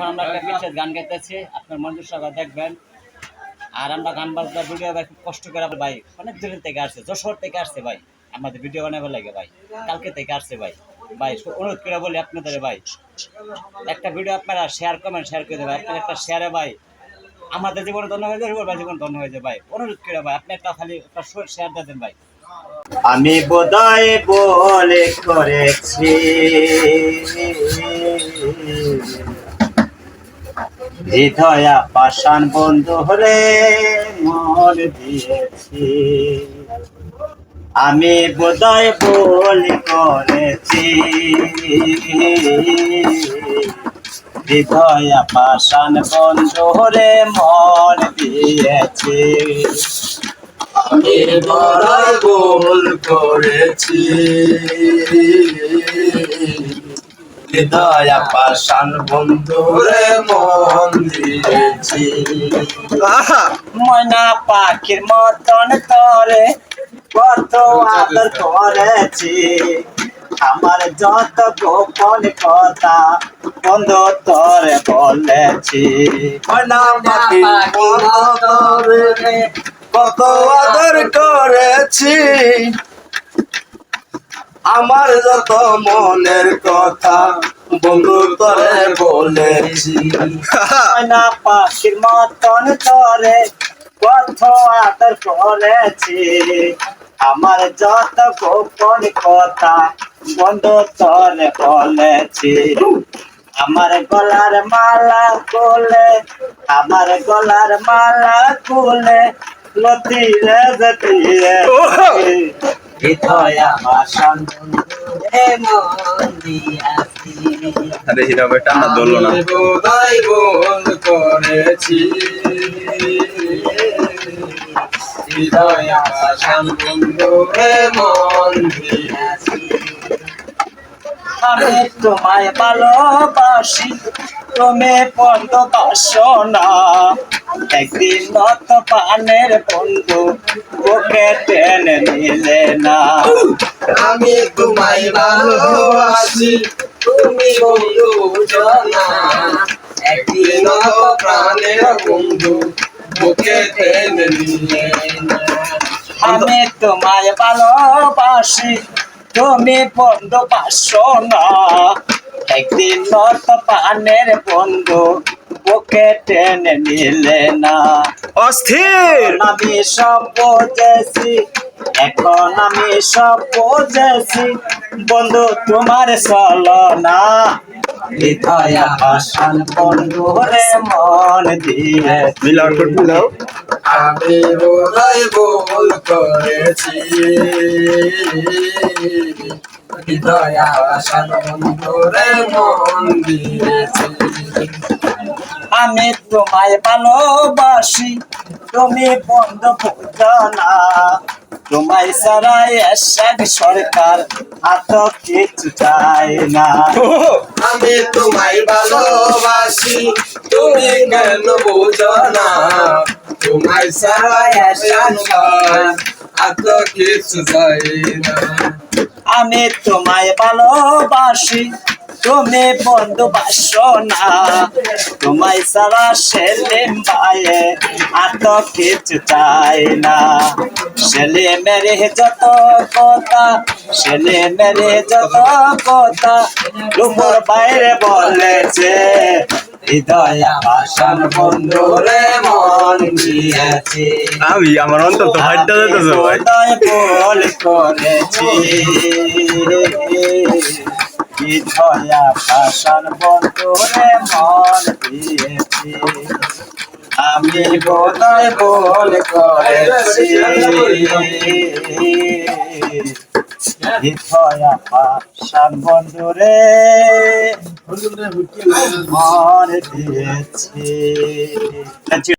এখন আমরা একটা বিশেষ গান গাইতেছি, আপনার মঞ্জুর সাগর দেখবেন। আর আমরা গান বাজনার ভিডিও ভাই খুব কষ্ট করে ভাই, অনেক দূরের থেকে আসছে, যশোর থেকে আসছে ভাই আমাদের ভিডিও বানাবার লাগে ভাই, কালকে থেকে আসছে ভাই। ভাই অনুরোধ করে বলি আপনাদের ভাই, একটা ভিডিও আপনারা শেয়ার কমেন্ট শেয়ার করে দেবেন। আপনার একটা শেয়ারে ভাই আমাদের জীবনে ধন্য হয়ে যাবে, ভাই জীবন ধন্য হয়ে যাবে ভাই। অনুরোধ করে ভাই আপনি একটা খালি একটা শেয়ার দিয়ে দেন ভাই। আমি বোধহয় বলে করেছি হৃদয়া পাষাণ বন্ধু হলে মন দিয়েছি, আমি বোধহয় বলি করেছি হৃদয়া পাষাণ বন্ধু হলে মন দিয়েছি, আমি বড়ই ভুল করেছি, হৃদয়া পাষাণ বন্ধুরে মন দিয়েছি। ময়না পাখির মতন তরে কত আদর করেছি, আমার যত গোপন কথা বন্ধু তরে বলেছি, ময়না পাখির মতরে কত আদর করেছি, আমার যত মনের কথা বন্ধু তরে বলেছি। ময়না পাখির মতন তরে কত আদর করেছি, আমার যত গোপন কথা বন্ধু তরে বলেছি, আমার গলার মালা কোলে, আমার গলার মালা কোলে লতিরে জতিরে হৃদয়া পাষাণ বন্ধুরে মন দিয়াছি। আরে হীরা ভাই টানা ধরলো না। আমি বোধহয় ভুল করেছি, হৃদয়া পাষাণ বন্ধুরে মন দিয়েছি। আমি তোমায় ভালোবাসি, তুমি ভালোবাসো না, একদিন নত পানের বন্ধু বুকে টেনে নিলে না। আমি তোমায় ভালোবাসি, তুমি বন্ধু জানা, একদিন প্রাণের বন্ধু বুকে টেনে নিলে না। আমি তোমায় ভালোবাসি, তুমি ভালোবাসো না, একদিন নত পানের বন্ধু বুকে টেনে নিলে না। অস্থির আমি সব বুঝেছি, এখন আমি সব বুঝেছি, বন্ধু তোমার চলো না, হৃদয়া পাষাণ বন্ধু রে মন দিয়ে মিলাও ঠোঁট মিলাও। আমি বোধহয় ভুল করেছি, হৃদয়া পাষাণ বন্ধুরে মন দিয়েছি। আমি তোমায় ভালোবাসি, তুমি বন্ধু বুঝো না, তোমায় সারাই এসব সরকার এত কিছু চাই না। আমি তোমায় ভালোবাসি, তুমি কেন বোঝো না, তোমায় সারা এত কিছু চাই না। আমি তোমায় ভালোবাসি, তুমি বন্ধু বাসো না, তোমায় সারা সেলিম ভাইয়ে এত কিছু চাই না। ছেলে মেরে যত কথা, ছেলে মেরে যত কথা রূপর বাইরে বলেছে, হৃদয়া পাষাণ বন্ধু রে মন দিয়েছে। আমি আমার অন্তর তো ফাইটটা যেতেছে ভাই। হৃদয় বল করেছি, হৃদয়া পাষাণ বন্ধু রে মন দিয়েছি, আমি বোধহয় বল করেছি, হৃদয়া পাষাণ বন্ধু রে মন দিয়েছি।